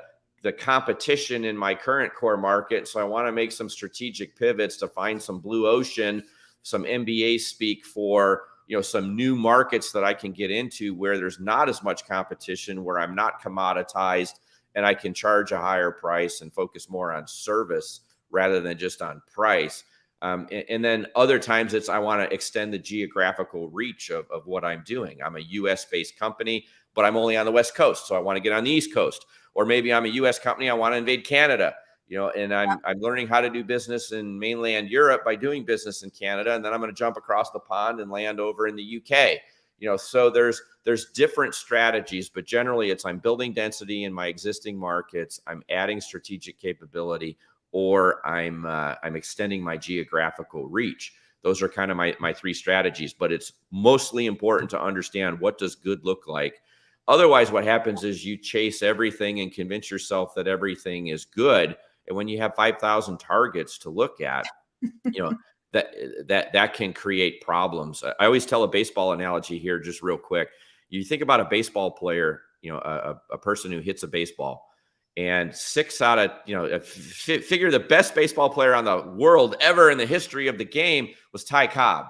competition in my current core market. So I want to make some strategic pivots to find some blue ocean, some MBA speak for, some new markets that I can get into where there's not as much competition, where I'm not commoditized, and I can charge a higher price and focus more on service rather than just on price. And then other times I want to extend the geographical reach of what I'm doing. I'm a US based company, but I'm only on the West Coast. So I want to get on the East Coast. Or maybe I'm a US company, I want to invade Canada, and I'm learning how to do business in mainland Europe by doing business in Canada. And then I'm going to jump across the pond and land over in the UK. So there's different strategies, but generally I'm building density in my existing markets. I'm adding strategic capability, or I'm extending my geographical reach. Those are kind of my three strategies, but it's mostly important to understand, what does good look like? Otherwise, what happens is you chase everything and convince yourself that everything is good. And when you have 5,000 targets to look at, that can create problems. I always tell a baseball analogy here, just real quick. You think about a baseball player, a person who hits a baseball, and 6 out of, figure the best baseball player on the world ever in the history of the game was Ty Cobb.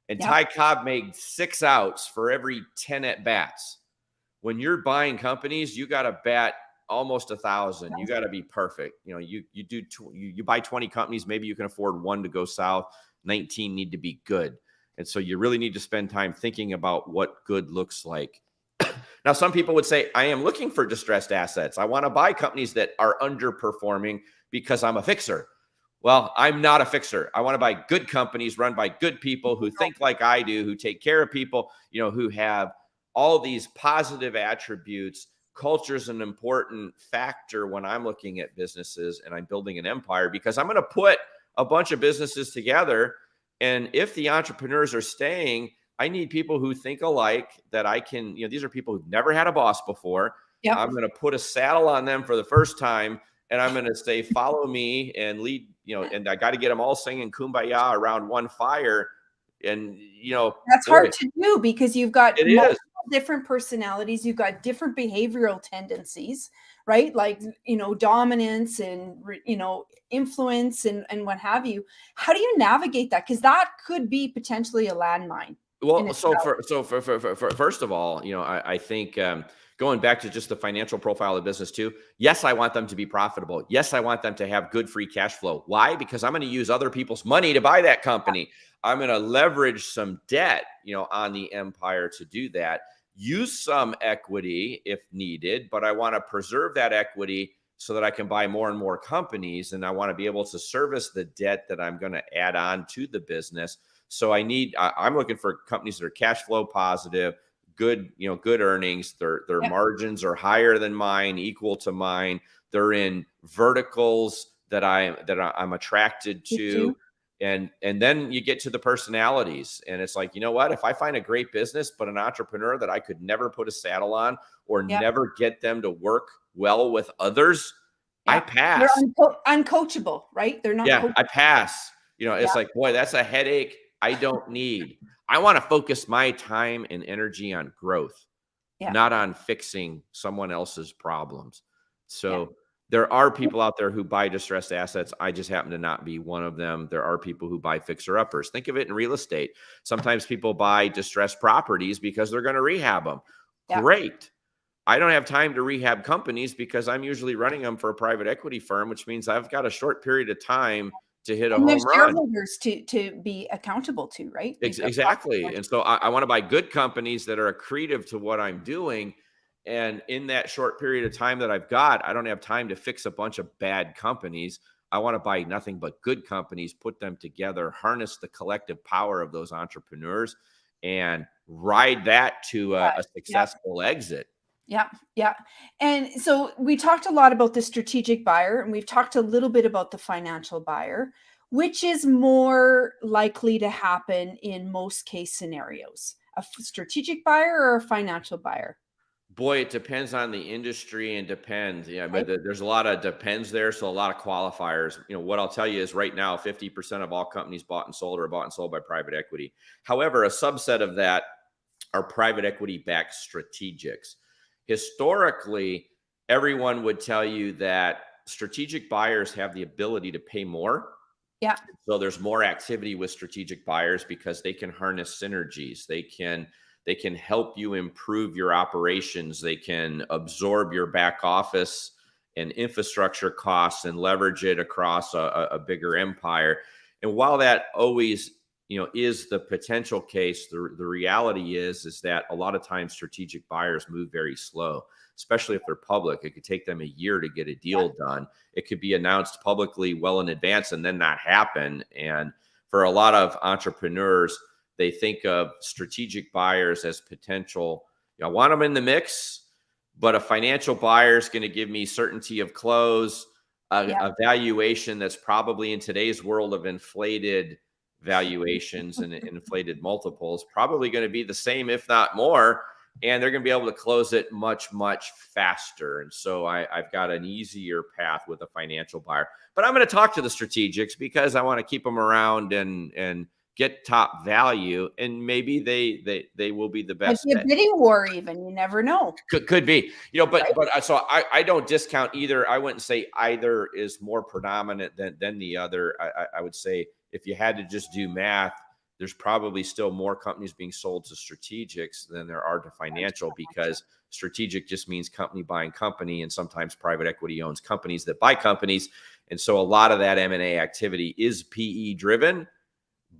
And Ty Cobb made 6 outs for every 10 at bats. When you're buying companies, you got to bat almost 1,000. You got to be perfect. You buy 20 companies, maybe you can afford 1 to go south. 19 need to be good. And so you really need to spend time thinking about what good looks like. Now, some people would say, I am looking for distressed assets. I want to buy companies that are underperforming because I'm a fixer. Well, I'm not a fixer. I want to buy good companies run by good people who think like I do, who take care of people, who have all these positive attributes. Culture is an important factor when I'm looking at businesses and I'm building an empire, because I'm going to put a bunch of businesses together. And if the entrepreneurs are staying, I need people who think alike, that I can, these are people who've never had a boss before. Yep. I'm going to put a saddle on them for the first time, and I'm going to say, follow me and lead, and I got to get them all singing Kumbaya around one fire. And, that's hard to do, because you've got multiple different personalities. You've got different behavioral tendencies, right? Like, dominance and, influence and what have you. How do you navigate that? Because that could be potentially a landmine. Well, first of all, I think going back to just the financial profile of the business too. Yes, I want them to be profitable. Yes, I want them to have good free cash flow. Why? Because I'm going to use other people's money to buy that company. I'm going to leverage some debt, on the empire to do that. Use some equity if needed, but I want to preserve that equity so that I can buy more and more companies. And I want to be able to service the debt that I'm going to add on to the business. So I'm looking for companies that are cash flow positive, good earnings. Their margins are higher than mine, equal to mine. They're in verticals I'm attracted to. And then you get to the personalities, and it's like, you know what, if I find a great business but an entrepreneur that I could never put a saddle on or never get them to work well with others, I pass. They're uncoachable, right? They're not coachable. I pass. It's like, boy, that's a headache I don't need. I want to focus my time and energy on growth, not on fixing someone else's problems. So there are people out there who buy distressed assets. I just happen to not be one of them. There are people who buy fixer-uppers. Think of it in real estate. Sometimes people buy distressed properties because they're going to rehab them. Great. I don't have time to rehab companies because I'm usually running them for a private equity firm, which means I've got a short period of time to hit a home run. Shareholders to be accountable to, right? Exactly. And so I want to buy good companies that are accretive to what I'm doing. And in that short period of time that I've got, I don't have time to fix a bunch of bad companies. I want to buy nothing but good companies, put them together, harness the collective power of those entrepreneurs, and ride that to a successful exit. Yeah. And so we talked a lot about the strategic buyer, and we've talked a little bit about the financial buyer. Which is more likely to happen in most case scenarios? A strategic buyer or a financial buyer? Boy, it depends on the industry and depends. But there's a lot of depends there. So a lot of qualifiers. What I'll tell you is right now, 50% of all companies bought and sold are bought and sold by private equity. However, a subset of that are private equity-backed strategics. Historically, everyone would tell you that strategic buyers have the ability to pay more. Yeah. So there's more activity with strategic buyers because they can harness synergies. They can help you improve your operations. They can absorb your back office and infrastructure costs and leverage it across a bigger empire. And while that always, is the potential case, the reality is that a lot of times strategic buyers move very slow, especially if they're public. It could take them a year to get a deal done. It could be announced publicly well in advance and then not happen. And for a lot of entrepreneurs, they think of strategic buyers as potential. I want them in the mix, but a financial buyer is going to give me certainty of close, a valuation that's probably in today's world of inflated valuations and inflated multiples, probably going to be the same, if not more. And they're going to be able to close it much, much faster. And so I've got an easier path with a financial buyer. But I'm going to talk to the strategics because I want to keep them around and get top value. And maybe they will be the best. Could be a bidding war even. You never know. Could be. But so I don't discount either. I wouldn't say either is more predominant than the other. I would say if you had to just do math, there's probably still more companies being sold to strategics than there are to financial, because strategic just means company buying company, and sometimes private equity owns companies that buy companies. And so a lot of that M&A activity is PE driven,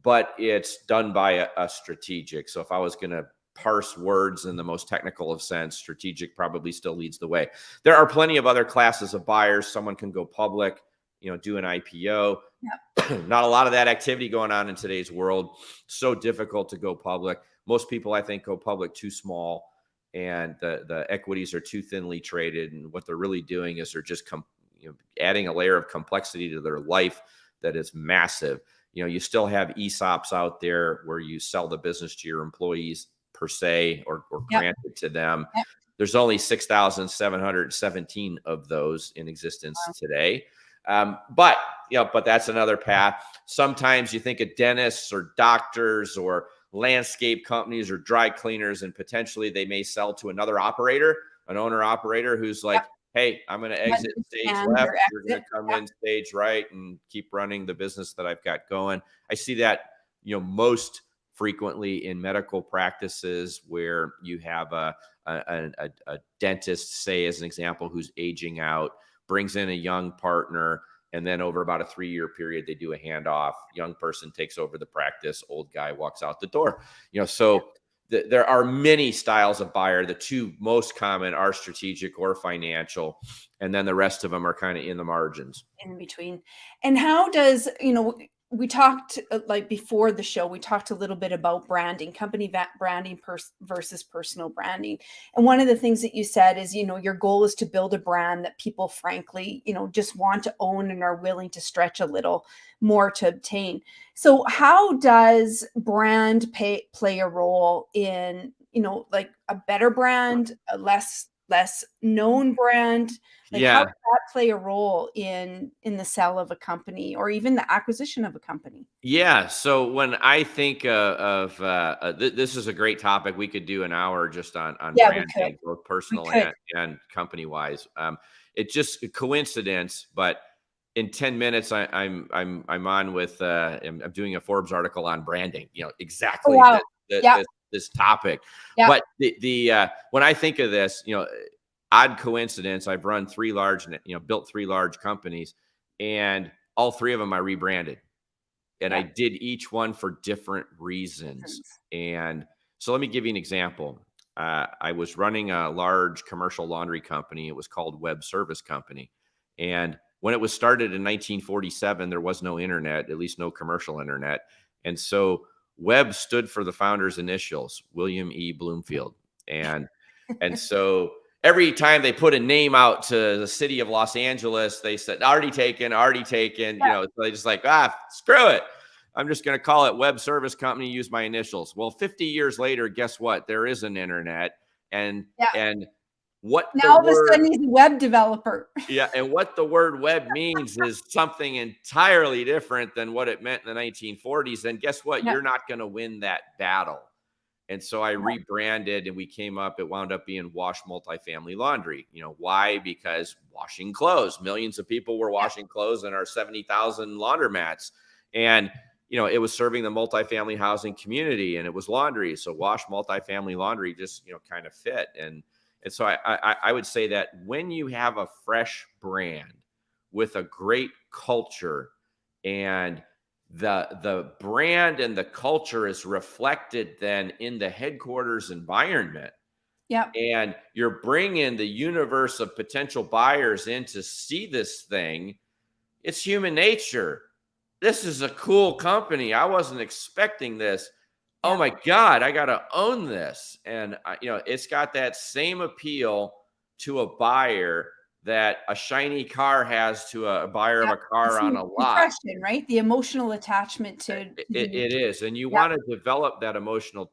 but it's done by a strategic. So if I was going to parse words in the most technical of sense, strategic probably still leads the way. There are plenty of other classes of buyers. Someone can go public, do an IPO. Not a lot of that activity going on in today's world. So difficult to go public. Most people, I think, go public too small, and the equities are too thinly traded. And what they're really doing is they're just adding a layer of complexity to their life that is massive. You still have ESOPs out there where you sell the business to your employees per se, or grant it to them. There's only 6,717 of those in existence today. But that's another path. Sometimes you think of dentists or doctors or landscape companies or dry cleaners, and potentially they may sell to another operator, an owner operator who's like, hey, I'm going to exit stage left. You're going to come in stage right and keep running the business that I've got going. I see that, most frequently in medical practices where you have a dentist, say, as an example, who's aging out, brings in a young partner, and then over about a 3-year period, they do a handoff. Young person takes over the practice, old guy walks out the door. There are many styles of buyer. The two most common are strategic or financial, and then the rest of them are kind of in the margins. In between. And how does, we talked like before the show, we talked a little bit about branding, branding versus personal branding. And one of the things that you said is, your goal is to build a brand that people frankly, just want to own and are willing to stretch a little more to obtain. So how does brand play a role in, like a better brand, a less known brand? Like, how does that play a role in the sale of a company or even the acquisition of a company? Yeah. So when I think this is a great topic. We could do an hour just on Yeah, we branding, could. both personal We could. and company wise. It's just a coincidence, but in 10 minutes, I'm on with I'm doing a Forbes article on branding. Oh, Exactly wow. Yeah. this topic. Yeah. But the when I think of this, odd coincidence, I've run built 3 large companies, and all 3 of them I rebranded. And I did each one for different reasons. And so let me give you an example. I was running a large commercial laundry company. It was called Web Service Company. And when it was started in 1947, there was no internet, at least no commercial internet. And so Web stood for the founder's initials, William E. Bloomfield. And so every time they put a name out to the city of Los Angeles, they said, already taken. So they just like, screw it. I'm just going to call it Web Service Company, use my initials. Well, 50 years later, guess what? There is an internet. And what now all of a sudden he's a web developer. Yeah. And what the word web means is something entirely different than what it meant in the 1940s. And guess what? You're not going to win that battle. And so I rebranded, and it wound up being Wash Multifamily Laundry. Why? Because washing clothes, millions of people were washing clothes in our 70,000 laundromats. And, it was serving the multifamily housing community, and it was laundry. So Wash Multifamily Laundry just, kind of fit. And so I would say that when you have a fresh brand with a great culture, and the brand and the culture is reflected then in the headquarters environment. Yeah. And you're bringing the universe of potential buyers in to see this thing. It's human nature. This is a cool company. I wasn't expecting this. Oh my God, I got to own this. And it's got that same appeal to a buyer that a shiny car has to a buyer of a car on a lot. Impression, right? The emotional attachment to it is. And you want to develop that emotional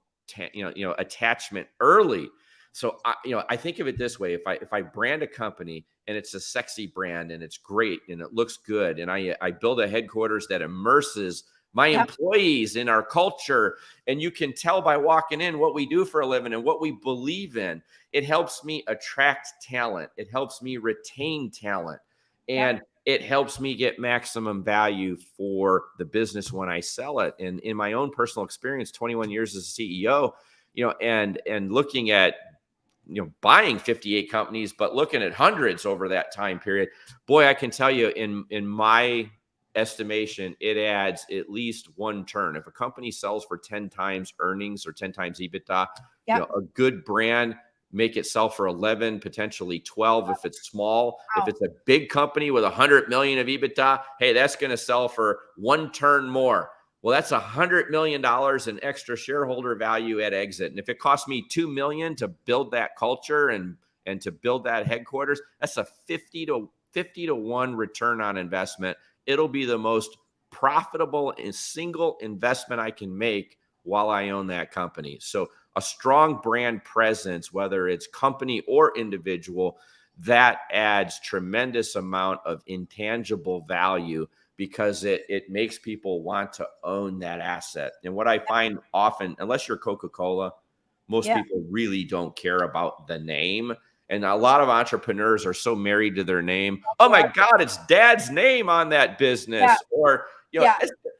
attachment early. So I think of it this way: if I brand a company and it's a sexy brand and it's great and it looks good, and I build a headquarters that immerses my employees in our culture, and you can tell by walking in what we do for a living and what we believe in, it helps me attract talent. It helps me retain talent. And it helps me get maximum value for the business when I sell it. And in my own personal experience, 21 years as a CEO, and looking at, buying 58 companies, but looking at hundreds over that time period, boy, I can tell you in my estimation, it adds at least one turn. If a company sells for 10 times earnings or 10 times EBITDA, a good brand, make it sell for 11, potentially 12 if it's small. Wow. If it's a big company with 100 million of EBITDA, hey, that's going to sell for one turn more. Well, that's $100 million in extra shareholder value at exit. And if it costs me $2 million to build that culture and to build that headquarters, that's a 50 to 1 return on investment. It'll be the most profitable and single investment I can make while I own that company. So a strong brand presence, whether it's company or individual, that adds tremendous amount of intangible value, because it makes people want to own that asset. And what I find often, unless you're Coca-Cola, most people really don't care about the name. And a lot of entrepreneurs are so married to their name. Oh my God, it's dad's name on that business. Or,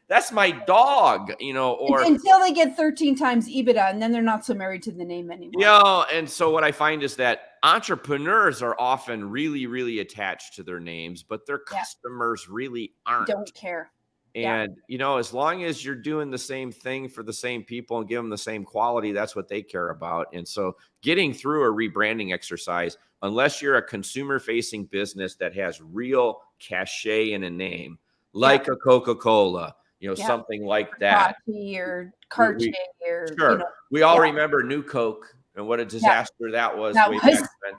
that's my dog, or until they get 13 times EBITDA, and then they're not so married to the name anymore. And so what I find is that entrepreneurs are often really, really attached to their names, but their customers really aren't. Don't care. And, as long as you're doing the same thing for the same people and give them the same quality, that's what they care about. And so getting through a rebranding exercise, unless you're a consumer-facing business that has real cachet in a name, like a Coca-Cola, something like that. Coffee or Cartier or, Sure. We all yeah. remember New Coke and what a disaster that was That way was- back then.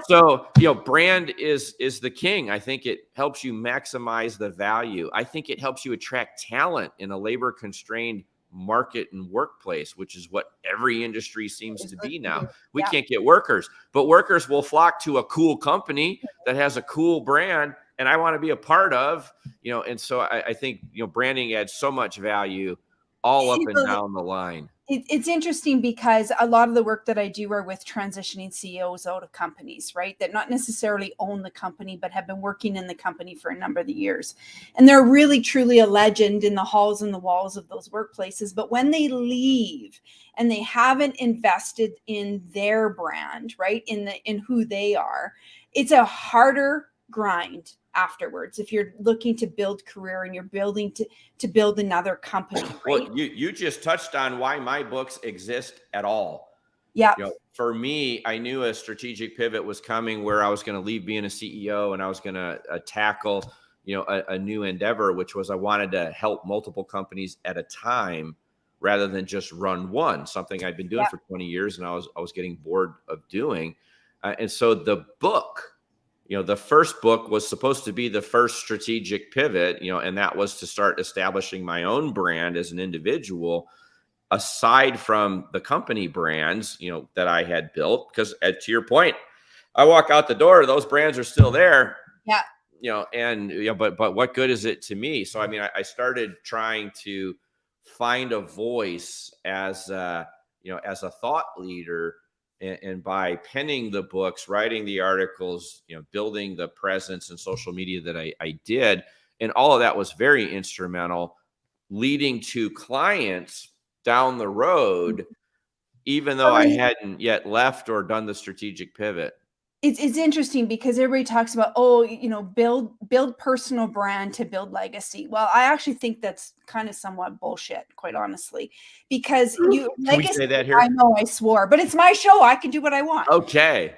So brand is the king. I think it helps you maximize the value. I think it helps you attract talent in a labor constrained market and workplace, which is what every industry seems to be now. We can't get workers, but workers will flock to a cool company that has a cool brand, and I want to be a part of, and so I think, branding adds so much value all up and down the line. It's interesting because a lot of the work that I do are with transitioning CEOs out of companies, right? That not necessarily own the company, but have been working in the company for a number of years. And they're really, truly a legend in the halls and the walls of those workplaces. But when they leave and they haven't invested in their brand, right? In who they are, it's a harder grind afterwards if you're looking to build career and you're building to build another company, right? Well, you just touched on why my books exist at all. Yeah. For me, I knew a strategic pivot was coming where I was going to leave being a CEO and I was going to tackle a new endeavor, which was I wanted to help multiple companies at a time rather than just run one, something I'd been doing for 20 years and I was getting bored of doing. And so the book, the first book was supposed to be the first strategic pivot, and that was to start establishing my own brand as an individual, aside from the company brands, that I had built. Because to your point, I walk out the door, those brands are still there. Yeah. But what good is it to me? So, I started trying to find a voice as a thought leader. And by penning the books, writing the articles, building the presence and social media that I did, and all of that was very instrumental, leading to clients down the road, even though I hadn't yet left or done the strategic pivot. It's interesting because everybody talks about, build personal brand to build legacy. Well, I actually think that's kind of somewhat bullshit, quite honestly, because Can we say that here? I know I swore, but it's my show. I can do what I want. Okay.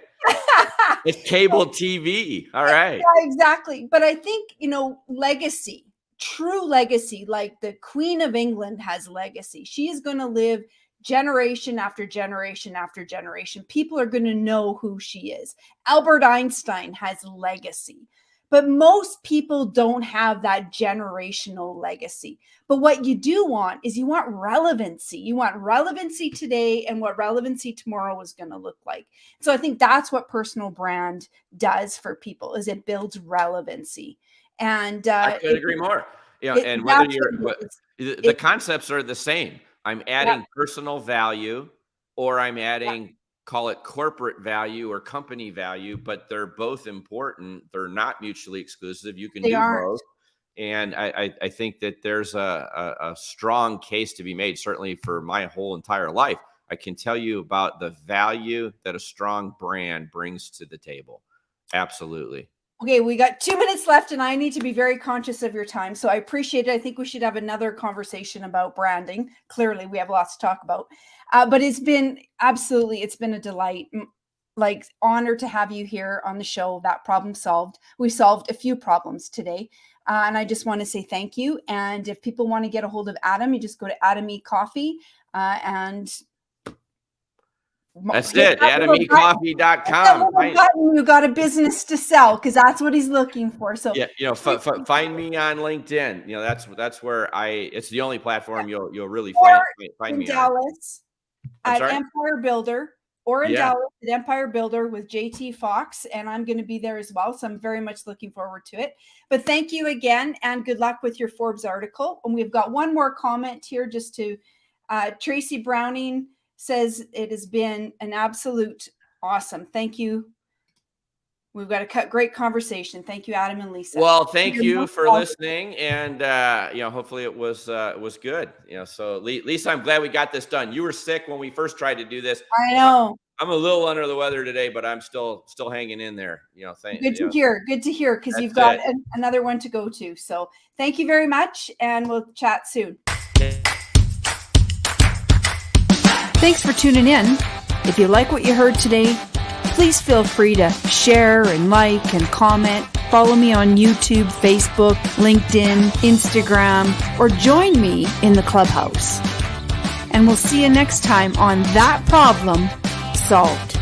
It's cable TV. All right. Yeah, exactly. But I think, legacy, true legacy, like the Queen of England has legacy. She is going to live generation after generation after generation. People are going to know who she is. Albert Einstein has legacy, but most people don't have that generational legacy. But what you do want is you want relevancy. You want relevancy today and what relevancy tomorrow is going to look like. So I think that's what personal brand does for people, is it builds relevancy. And I could agree more. And whether the concepts are the same. I'm adding personal value, or I'm adding, call it corporate value or company value, but they're both important. They're not mutually exclusive. You can do both. And I think that there's a strong case to be made, certainly for my whole entire life. I can tell you about the value that a strong brand brings to the table. Absolutely. Okay, we got 2 minutes left and I need to be very conscious of your time. So I appreciate it. I think we should have another conversation about branding. Clearly, we have lots to talk about. But it's been a delight. Like, honor to have you here on the show. That problem solved. We solved a few problems today. And I just want to say thank you. And if people want to get a hold of Adam, you just go to Adam E. Coffey and that's it. AdamECoffee.com. You got a business to sell, because that's what he's looking for. So find me on LinkedIn. That's where it's the only platform you'll really find me Dallas on. At Empire Builder, or in Dallas at Empire Builder with JT Fox, and I'm going to be there as well. So I'm very much looking forward to it. But thank you again, and good luck with your Forbes article. And we've got one more comment here, just to Tracy Browning says it has been an absolute awesome. Thank you. We've got a great conversation. Thank you, Adam and Lisa. Well, thank you for listening, and hopefully it was good. So Lisa, I'm glad we got this done. You were sick when we first tried to do this. I know. I'm a little under the weather today, but I'm still hanging in there. Good to hear, because you've got another one to go to. So thank you very much, and we'll chat soon. Thanks for tuning in. If you like what you heard today, please feel free to share and like and comment. follow me on YouTube, Facebook, LinkedIn, Instagram, or join me in the clubhouse. And we'll see you next time on That Problem Solved.